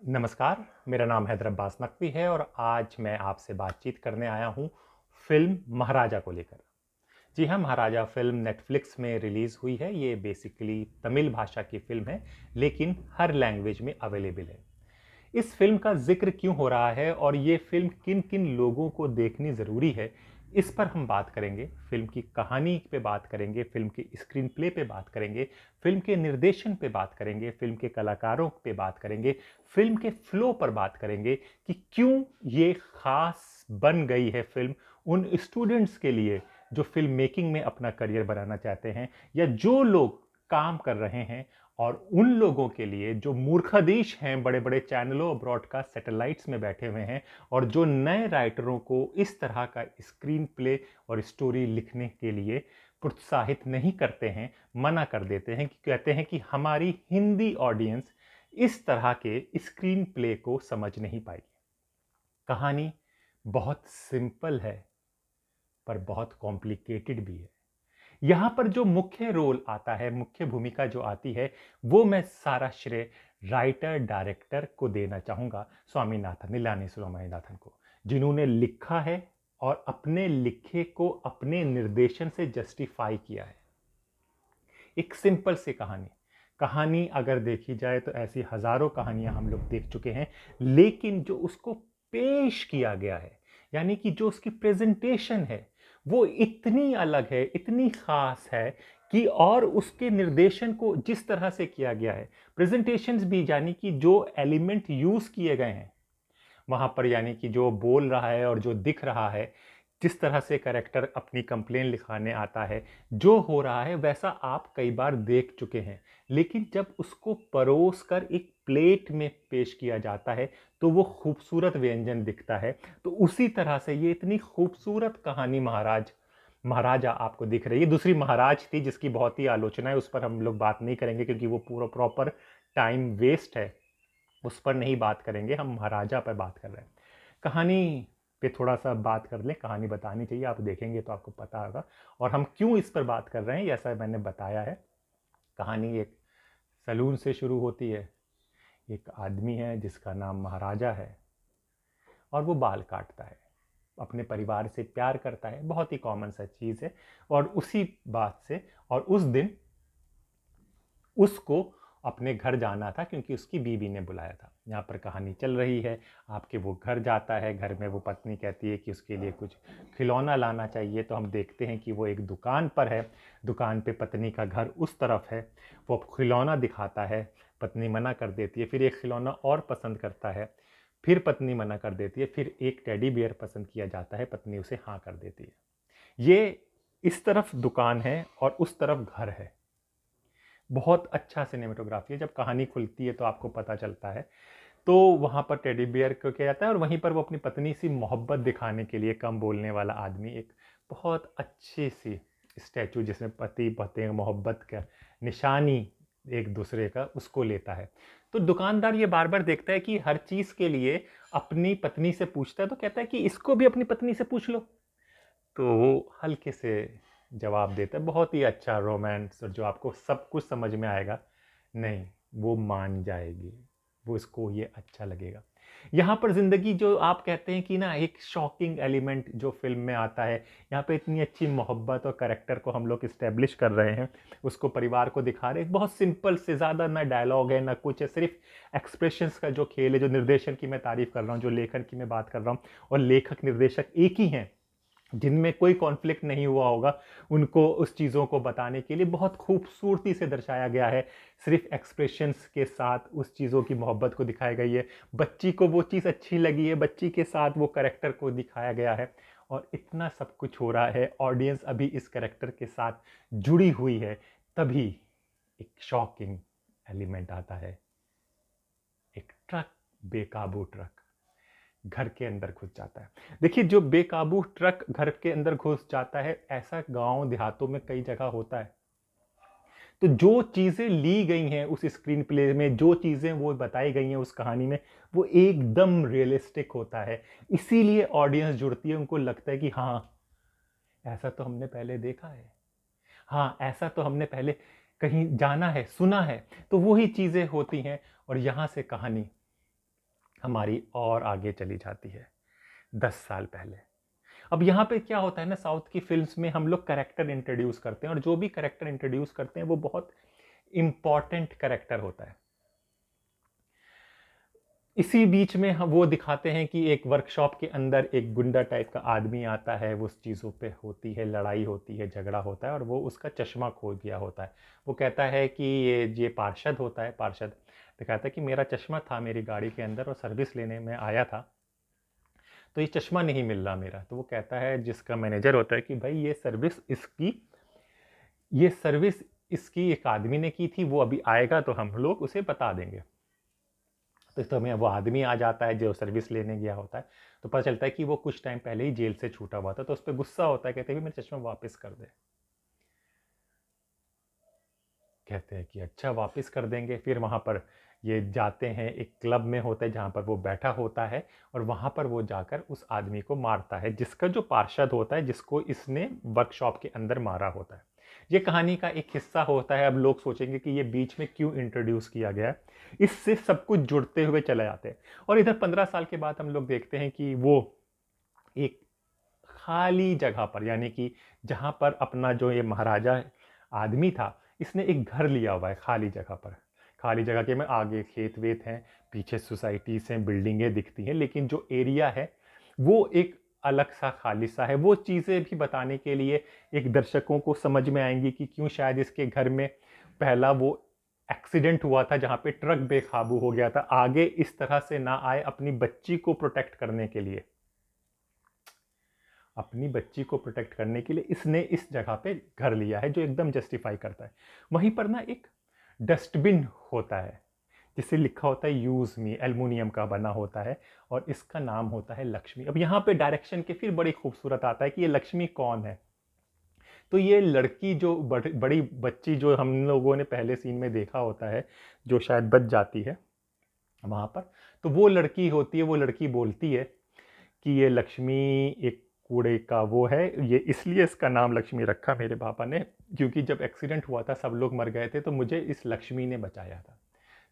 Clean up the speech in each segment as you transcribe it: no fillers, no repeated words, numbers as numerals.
नमस्कार, मेरा नाम हैदर अब्बास नकवी है और आज मैं आपसे बातचीत करने आया हूँ फ़िल्म महाराजा को लेकर। जी हाँ, महाराजा फ़िल्म नेटफ्लिक्स में रिलीज़ हुई है। ये बेसिकली तमिल भाषा की फ़िल्म है, लेकिन हर लैंग्वेज में अवेलेबल है। इस फ़िल्म का ज़िक्र क्यों हो रहा है और ये फ़िल्म किन-किन लोगों को देखनी ज़रूरी है, इस पर हम बात करेंगे। फ़िल्म की कहानी पे बात करेंगे, फ़िल्म के स्क्रीन प्ले पे बात करेंगे, फ़िल्म के निर्देशन पे बात करेंगे, फ़िल्म के कलाकारों पे बात करेंगे, फ़िल्म के फ्लो पर बात करेंगे कि क्यों ये ख़ास बन गई है फ़िल्म उन स्टूडेंट्स के लिए जो फ़िल्म मेकिंग में अपना करियर बनाना चाहते हैं या जो लोग काम कर रहे हैं और उन लोगों के लिए जो मूर्खाधीश हैं बड़े-बड़े चैनलों, ब्रॉडकास्ट सैटेलाइट्स में बैठे हुए हैं और जो नए राइटरों को इस तरह का स्क्रीन प्ले और स्टोरी लिखने के लिए प्रोत्साहित नहीं करते हैं, मना कर देते हैं कि कहते हैं कि हमारी हिंदी ऑडियंस इस तरह के स्क्रीन प्ले को समझ नहीं पाएगी। कहानी बहुत सिंपल है, पर बहुत कॉम्प्लिकेटेड भी है। यहाँ पर जो मुख्य रोल आता है, मुख्य भूमिका जो आती है, वो मैं सारा श्रेय राइटर, डायरेक्टर को देना चाहूँगा, स्वामीनाथन, निलानी स्वामीनाथन को, जिन्होंने लिखा है और अपने लिखे को अपने निर्देशन से जस्टिफाई किया है। एक सिंपल सी कहानी। कहानी अगर देखी जाए तो ऐसी हज़ारों कहानियाँ हम लोग देख चुके हैं, लेकिन जो उसको पेश किया गया है, यानी कि जो उसकी प्रेज़ेंटेशन है, वो इतनी अलग है, इतनी ख़ास है कि और उसके निर्देशन को जिस तरह से किया गया है, प्रेज़ेंटेशंस भी यानी कि जो एलिमेंट यूज़ किए गए हैं, वहाँ पर यानी कि जो बोल रहा है और जो दिख रहा है, जिस तरह से कैरेक्टर अपनी कंप्लेन लिखाने आता है, जो हो रहा है वैसा आप कई बार देख चुके हैं। लेकिन जब उसको परोस कर एक प्लेट में पेश किया जाता है, तो वो खूबसूरत व्यंजन दिखता है। तो उसी तरह से ये इतनी खूबसूरत कहानी महाराजा आपको दिख रही है। दूसरी महाराज थी जिसकी बहुत ही आलोचना है, उस पर हम लोग बात नहीं करेंगे क्योंकि वो पूरा प्रॉपर टाइम वेस्ट है। उस पर नहीं बात करेंगे, हम महाराजा पर बात कर रहे हैं। कहानी पे थोड़ा-सा बात कर लें, कहानी बतानी चाहिए, आप देखेंगे तो आपको पता होगा और हम क्यों इस पर बात कर रहे हैं, जैसा मैंने बताया है। कहानी एक सैलून से शुरू होती है। एक आदमी है जिसका नाम महाराजा है और वो बाल काटता है। अपने परिवार से प्यार करता है, बहुत ही कॉमन सा चीज़ है और उसी बात से और उस दिन उसको अपने घर जाना था क्योंकि उसकी बीवी ने बुलाया था। यहाँ पर कहानी चल रही है, आपके वो घर जाता है, घर में वो पत्नी कहती है कि उसके लिए कुछ खिलौना लाना चाहिए, तो हम देखते हैं कि वो एक दुकान पर है, दुकान पे पत्नी का घर उस तरफ है, वो खिलौना दिखाता है, पत्नी मना कर देती है, फिर एक खिलौना और पसंद करता है, फिर पत्नी मना कर देती है, फिर एक टेडी बियर पसंद किया जाता है, पत्नी उसे हाँ कर देती है। ये इस तरफ दुकान है और उस तरफ घर है। बहुत अच्छा सिनेमेटोग्राफी है, जब कहानी खुलती है तो आपको पता चलता है। तो वहाँ पर टेडी बियर को किया जाता है और वहीं पर वो अपनी पत्नी से मोहब्बत दिखाने के लिए कम बोलने वाला आदमी एक बहुत अच्छी सी स्टैचू जिसमें पति पत्नी मोहब्बत का निशानी एक दूसरे का उसको लेता है। तो दुकानदार ये बार बार देखता है कि हर चीज़ के लिए अपनी पत्नी से पूछता है, तो कहता है कि इसको भी अपनी पत्नी से पूछ लो। तो वो हल्के से जवाब देता है, बहुत ही अच्छा रोमांस और जो आपको सब कुछ समझ में आएगा, नहीं, वो मान जाएगी, वो इसको ये अच्छा लगेगा। यहाँ पर ज़िंदगी जो आप कहते हैं कि ना एक शॉकिंग एलिमेंट जो फ़िल्म में आता है, यहाँ पे इतनी अच्छी मोहब्बत और कैरेक्टर को हम लोग एस्टेब्लिश कर रहे हैं, उसको परिवार को दिखा रहे हैं, बहुत सिंपल से, ज़्यादा ना डायलॉग है, ना कुछ है, सिर्फ़ एक्सप्रेशंस का जो खेल है, जो निर्देशन की मैं तारीफ़ कर रहा हूँ, जो लेखन की मैं बात कर रहा हूँ और लेखक निर्देशक एक ही हैं। जिनमें कोई कॉन्फ्लिक्ट नहीं हुआ होगा, उनको उस चीज़ों को बताने के लिए बहुत खूबसूरती से दर्शाया गया है। सिर्फ़ एक्सप्रेशंस के साथ उस चीज़ों की मोहब्बत को दिखाई गई है। बच्ची को वो चीज़ अच्छी लगी है, बच्ची के साथ वो कैरेक्टर को दिखाया गया है और इतना सब कुछ हो रहा है, ऑडियंस अभी इस कैरेक्टर के साथ जुड़ी हुई है, तभी एक शॉकिंग एलिमेंट आता है। एक ट्रक, बेकाबू ट्रक घर के अंदर घुस जाता है। देखिए, जो बेकाबू ट्रक घर के अंदर घुस जाता है, ऐसा गांव देहातों में कई जगह होता है। तो जो चीजें ली गई हैं उस स्क्रीन प्ले में, जो चीजें वो बताई गई हैं उस कहानी में, वो एकदम रियलिस्टिक होता है। इसीलिए ऑडियंस जुड़ती है, उनको लगता है कि हाँ, ऐसा तो हमने पहले देखा है, हाँ, ऐसा तो हमने पहले कहीं जाना है, सुना है। तो वही चीजें होती हैं और यहां से कहानी हमारी और आगे चली जाती है 10 साल पहले। अब यहाँ पे क्या होता है ना, साउथ की फिल्म्स में हम लोग कैरेक्टर इंट्रोड्यूस करते हैं और जो भी कैरेक्टर इंट्रोड्यूस करते हैं वो बहुत इंपॉर्टेंट कैरेक्टर होता है। इसी बीच में हम वो दिखाते हैं कि एक वर्कशॉप के अंदर एक गुंडा टाइप का आदमी आता है, वो उस चीज़ों पे होती है, लड़ाई होती है, झगड़ा होता है और वो उसका चश्मा खो गया होता है। वो कहता है कि ये पार्षद होता है, पार्षद दिखाता है कि मेरा चश्मा था मेरी गाड़ी के अंदर और सर्विस लेने में आया था, तो ये चश्मा नहीं मिल रहा मेरा। तो वो कहता है, जिसका मैनेजर होता है, कि भाई ये सर्विस इसकी एक आदमी ने की थी, वो अभी आएगा तो हम लोग उसे बता देंगे। तो हमें वो आदमी आ जाता है जो सर्विस लेने गया होता है, तो पता चलता है कि वो कुछ टाइम पहले ही जेल से छूटा हुआ था, तो उस पर गुस्सा होता है, कहते हैं मेरा चश्मा वापस कर दे। कहते हैं कि अच्छा वापस कर देंगे। फिर वहाँ पर ये जाते हैं, एक क्लब में होता है जहाँ पर वो बैठा होता है और वहाँ पर वो जाकर उस आदमी को मारता है, जिसका जो पार्षद होता है, जिसको इसने वर्कशॉप के अंदर मारा होता है। ये कहानी का एक हिस्सा होता है। अब लोग सोचेंगे कि ये बीच में क्यों इंट्रोड्यूस किया गया है, इससे सब कुछ जुड़ते हुए चले जाते हैं। और इधर 15 साल के बाद हम लोग देखते हैं कि वो एक खाली जगह पर, यानी कि जहाँ पर अपना जो ये महाराजा आदमी था, इसने एक घर लिया हुआ है खाली जगह पर। खाली जगह के में आगे खेत वेत हैं, पीछे सोसाइटीज हैं, बिल्डिंगें दिखती हैं, लेकिन जो एरिया है वो एक अलग सा खाली सा है। वो चीज़ें भी बताने के लिए एक दर्शकों को समझ में आएंगी कि क्यों शायद इसके घर में पहला वो एक्सीडेंट हुआ था जहाँ पे ट्रक बेकाबू हो गया था, आगे इस तरह से ना आए, अपनी बच्ची को प्रोटेक्ट करने के लिए। अपनी बच्ची को प्रोटेक्ट करने के लिए इसने इस जगह पे घर लिया है, जो एकदम जस्टिफाई करता है। वहीं पर ना एक डस्टबिन होता है जिससे लिखा होता है यूज मी, एल्युमिनियम का बना होता है और इसका नाम होता है लक्ष्मी। अब यहाँ पे डायरेक्शन के फिर बड़ी खूबसूरत आता है कि ये लक्ष्मी कौन है। तो ये लड़की जो बड़ी बच्ची जो हम लोगों ने पहले सीन में देखा होता है, जो शायद बच जाती है वहाँ पर, तो वो लड़की होती है। वो लड़की बोलती है कि ये लक्ष्मी एक कूड़े का वो है, ये इसलिए इसका नाम लक्ष्मी रखा मेरे पापा ने, क्योंकि जब एक्सीडेंट हुआ था सब लोग मर गए थे, तो मुझे इस लक्ष्मी ने बचाया था।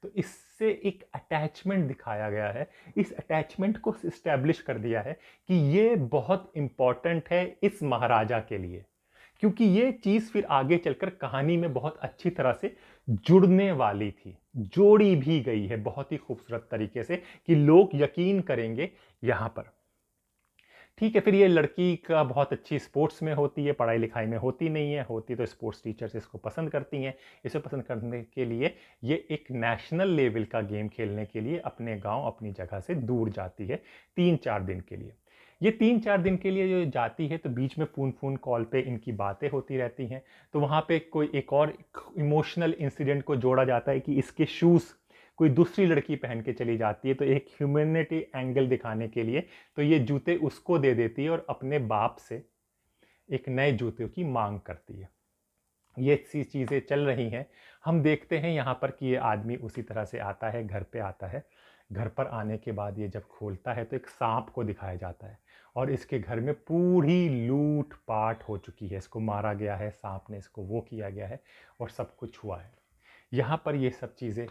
तो इससे एक अटैचमेंट दिखाया गया है, इस अटैचमेंट को इस्टेब्लिश कर दिया है कि ये बहुत इंपॉर्टेंट है इस महाराजा के लिए, क्योंकि ये चीज़ फिर आगे चलकर कहानी में बहुत अच्छी तरह से जुड़ने वाली थी, जोड़ी भी गई है बहुत ही खूबसूरत तरीके से कि लोग यकीन करेंगे यहाँ पर। ठीक है, फिर ये लड़की का बहुत अच्छी स्पोर्ट्स में होती है, पढ़ाई लिखाई में होती नहीं है, होती तो स्पोर्ट्स टीचर्स इसको पसंद करती हैं। इसे पसंद करने के लिए ये एक नेशनल लेवल का गेम खेलने के लिए अपने गांव, अपनी जगह से दूर जाती है 3-4 दिन के लिए। ये 3-4 दिन के लिए जो जाती है, तो बीच में फ़ोन कॉल पे इनकी बातें होती रहती हैं। तो वहाँ पे कोई एक और इमोशनल इंसिडेंट को जोड़ा जाता है कि इसके शूज़ कोई दूसरी लड़की पहन के चली जाती है, तो एक ह्यूमैनिटी एंगल दिखाने के लिए तो ये जूते उसको दे देती है और अपने बाप से एक नए जूते की मांग करती है। ये सी चीज़ें चल रही हैं। हम देखते हैं यहाँ पर कि ये आदमी उसी तरह से आता है, घर पे आता है। घर पर आने के बाद ये जब खोलता है तो एक सांप को दिखाया जाता है और इसके घर में पूरी लूट पाट हो चुकी है, इसको मारा गया है, सांप ने इसको वो किया गया है और सब कुछ हुआ है। यहाँ पर ये सब चीज़ें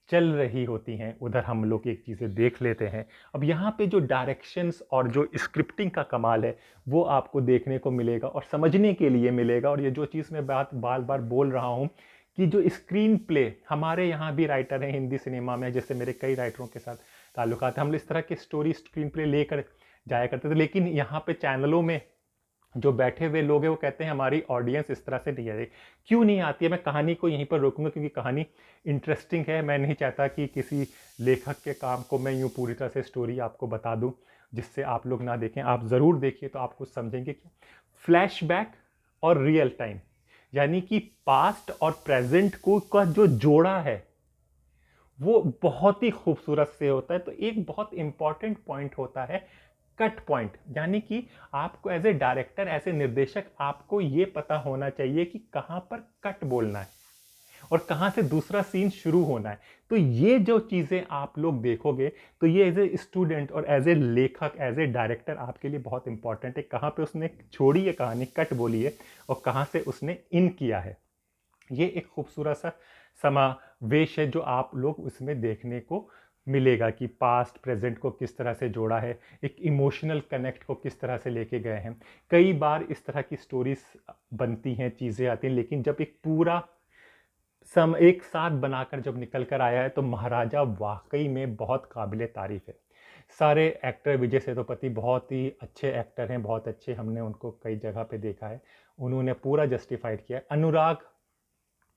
चल रही होती हैं, उधर हम लोग एक चीज़ें देख लेते हैं। अब यहाँ पे जो डायरेक्शंस और जो स्क्रिप्टिंग का कमाल है, वो आपको देखने को मिलेगा और समझने के लिए मिलेगा। और ये जो चीज़ मैं बात बार बार बोल रहा हूँ कि जो स्क्रीन प्ले, हमारे यहाँ भी राइटर हैं हिंदी सिनेमा में, जैसे मेरे कई राइटरों के साथ ताल्लुकात हैं, हम इस तरह के स्टोरी स्क्रीन प्ले लेकर जाया करते थे। लेकिन यहाँ पे चैनलों में जो बैठे हुए लोग हैं वो कहते हैं हमारी ऑडियंस इस तरह से नहीं है। क्यों नहीं आती है? मैं कहानी को यहीं पर रोकूंगा क्योंकि कहानी इंटरेस्टिंग है। मैं नहीं चाहता कि किसी लेखक के काम को मैं यूँ पूरी तरह से स्टोरी आपको बता दूं जिससे आप लोग ना देखें। आप ज़रूर देखिए तो आप कुछ समझेंगे कि फ्लैशबैक और रियल टाइम, यानी कि पास्ट और प्रेजेंट को का जो जोड़ा है वो बहुत ही खूबसूरत से होता है। तो एक बहुत इंपॉर्टेंट पॉइंट होता है कट पॉइंट, यानी कि आपको as a director, as a निर्देशक, आपको ये पता होना चाहिए कि कहाँ पर कट बोलना है और कहाँ से दूसरा सीन शुरू होना है। तो ये जो चीज़ें आप लोग देखोगे, तो ये एज ए स्टूडेंट और एज ए लेखक, एज ए डायरेक्टर आपके लिए बहुत इंपॉर्टेंट है। कहाँ पे उसने छोड़ी है कहानी, कट बोली है, और कहाँ से उसने इन किया है। ये एक खूबसूरत सा समावेश है जो आप लोग उसमें देखने को मिलेगा कि पास्ट प्रेजेंट को किस तरह से जोड़ा है, एक इमोशनल कनेक्ट को किस तरह से लेके गए हैं। कई बार इस तरह की स्टोरीज बनती हैं, चीज़ें आती हैं, लेकिन जब एक पूरा एक साथ बनाकर जब निकल कर आया है तो महाराजा वाकई में बहुत काबिल तारीफ है। सारे एक्टर, विजय सेतुपति बहुत ही अच्छे एक्टर हैं, बहुत अच्छे, हमने उनको कई जगह पे देखा है, उन्होंने पूरा जस्टिफाइड किया है। Anurag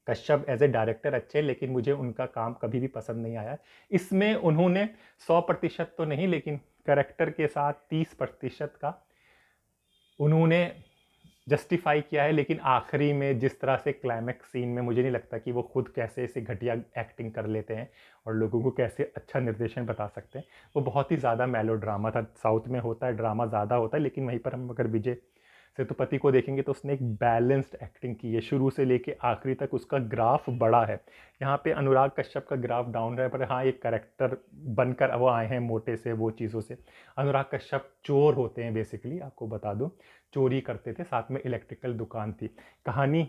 Kashyap as a director अच्छे हैं, लेकिन मुझे उनका काम कभी भी पसंद नहीं आया। इसमें उन्होंने 100% तो नहीं, लेकिन करेक्टर के साथ 30% का उन्होंने जस्टिफाई किया है। लेकिन आखिरी में जिस तरह से क्लाइमैक्स सीन में, मुझे नहीं लगता कि वो खुद कैसे ऐसे घटिया एक्टिंग कर लेते हैं और लोगों को कैसे अच्छा निर्देशन बता सकते हैं। वो बहुत ही ज़्यादा मेलो ड्रामा था। साउथ में होता है ड्रामा ज़्यादा होता है, लेकिन वहीं पर हम अगर विजय सेतुपति को देखेंगे तो उसने एक बैलेंस्ड एक्टिंग की है, शुरू से लेके आखिरी तक उसका ग्राफ बड़ा है। यहाँ पे अनुराग कश्यप का ग्राफ डाउन रहा है, पर हाँ एक करेक्टर बनकर वो आए हैं मोटे से वो चीज़ों से। अनुराग कश्यप चोर होते हैं बेसिकली, आपको बता दूं, चोरी करते थे, साथ में इलेक्ट्रिकल दुकान थी। कहानी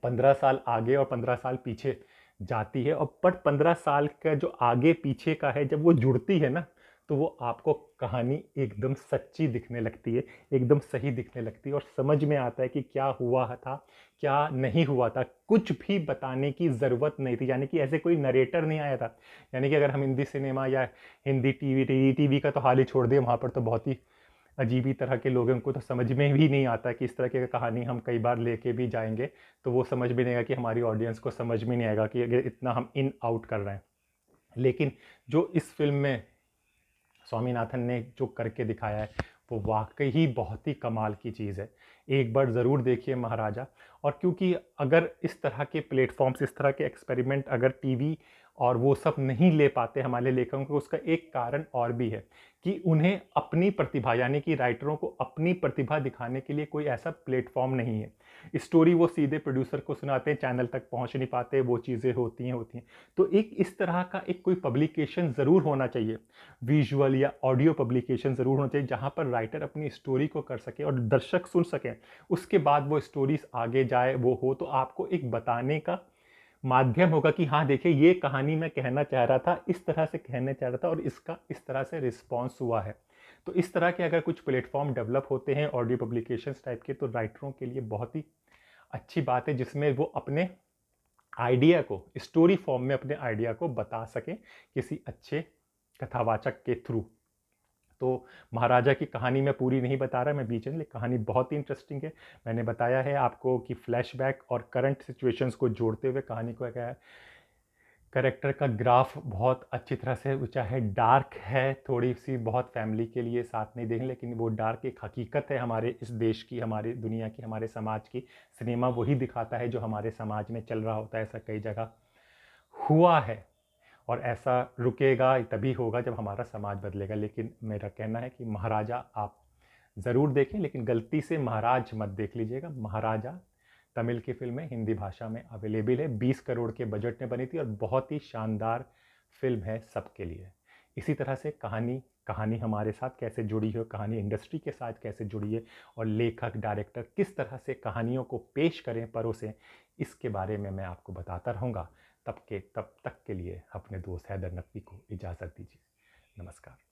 15 साल आगे और 15 साल पीछे जाती है, और पर 15 साल का जो आगे पीछे का है, जब वो जुड़ती है ना, तो वो आपको कहानी एकदम सच्ची दिखने लगती है, एकदम सही दिखने लगती है, और समझ में आता है कि क्या हुआ था, क्या नहीं हुआ था। कुछ भी बताने की ज़रूरत नहीं थी, यानी कि ऐसे कोई नरेटर नहीं आया था। यानी कि अगर हम हिंदी सिनेमा या हिंदी टीवी का तो हाल ही छोड़ दिए, वहाँ पर तो बहुत ही अजीब ही तरह के लोगों को तो समझ में भी नहीं आता कि इस तरह की कहानी हम कई बार लेके भी जाएंगे तो वो समझ भी नहीं आएगा, कि हमारी ऑडियंस को समझ में नहीं आएगा कि अगर इतना हम इन आउट कर रहे हैं। लेकिन जो इस फिल्म में स्वामीनाथन ने जो करके दिखाया है वो वाकई ही बहुत ही कमाल की चीज़ है। एक बार ज़रूर देखिए महाराजा। और क्योंकि अगर इस तरह के प्लेटफॉर्म्स, इस तरह के एक्सपेरिमेंट अगर टीवी और वो सब नहीं ले पाते हमारे लेखकों को, उसका एक कारण और भी है कि उन्हें अपनी प्रतिभा, यानी कि राइटरों को अपनी प्रतिभा दिखाने के लिए कोई ऐसा प्लेटफॉर्म नहीं है। स्टोरी वो सीधे प्रोड्यूसर को सुनाते हैं, चैनल तक पहुंच नहीं पाते, वो चीज़ें होती हैं। तो एक इस तरह का एक कोई पब्लिकेशन ज़रूर होना चाहिए, विजुअल या ऑडियो पब्लिकेशन ज़रूर होना चाहिए, जहाँ पर राइटर अपनी स्टोरी को कर सके और दर्शक सुन सकें, उसके बाद वो स्टोरीज आगे जाए, वो हो तो आपको एक बताने का माध्यम होगा कि हाँ देखिए ये कहानी मैं कहना चाह रहा था, इस तरह से कहना चाह रहा था, और इसका इस तरह से रिस्पॉन्स हुआ है। तो इस तरह के अगर कुछ प्लेटफॉर्म डेवलप होते हैं ऑडियो पब्लिकेशंस टाइप के, तो राइटरों के लिए बहुत ही अच्छी बात है, जिसमें वो अपने आइडिया को स्टोरी फॉर्म में अपने आइडिया को बता सकें किसी अच्छे कथावाचक के थ्रू। तो महाराजा की कहानी मैं पूरी नहीं बता रहा, मैं बीच में, कहानी बहुत ही इंटरेस्टिंग है। मैंने बताया है आपको कि फ्लैशबैक और करंट सिचुएशंस को जोड़ते हुए कहानी को क्या है। कैरेक्टर का ग्राफ बहुत अच्छी तरह से, चाहे डार्क है थोड़ी सी, बहुत फैमिली के लिए साथ नहीं देखें, लेकिन वो डार्क एक हकीकत है हमारे इस देश की, हमारी दुनिया की, हमारे समाज की। सिनेमा वही दिखाता है जो हमारे समाज में चल रहा होता है, ऐसा कई जगह हुआ है, और ऐसा रुकेगा तभी होगा जब हमारा समाज बदलेगा। लेकिन मेरा कहना है कि महाराजा आप ज़रूर देखें, लेकिन गलती से महाराज मत देख लीजिएगा। महाराजा तमिल की फिल्म है, हिंदी भाषा में अवेलेबल है, 20 करोड़ के बजट में बनी थी, और बहुत ही शानदार फिल्म है सबके लिए। इसी तरह से कहानी कहानी हमारे साथ कैसे जुड़ी है, कहानी इंडस्ट्री के साथ कैसे जुड़ी है, और लेखक डायरेक्टर किस तरह से कहानियों को पेश करें, परोसें, इसके बारे में मैं आपको बताता रहूँगा। तब तक के लिए अपने दोस्त हैदर नकवी को इजाज़त दीजिए। नमस्कार।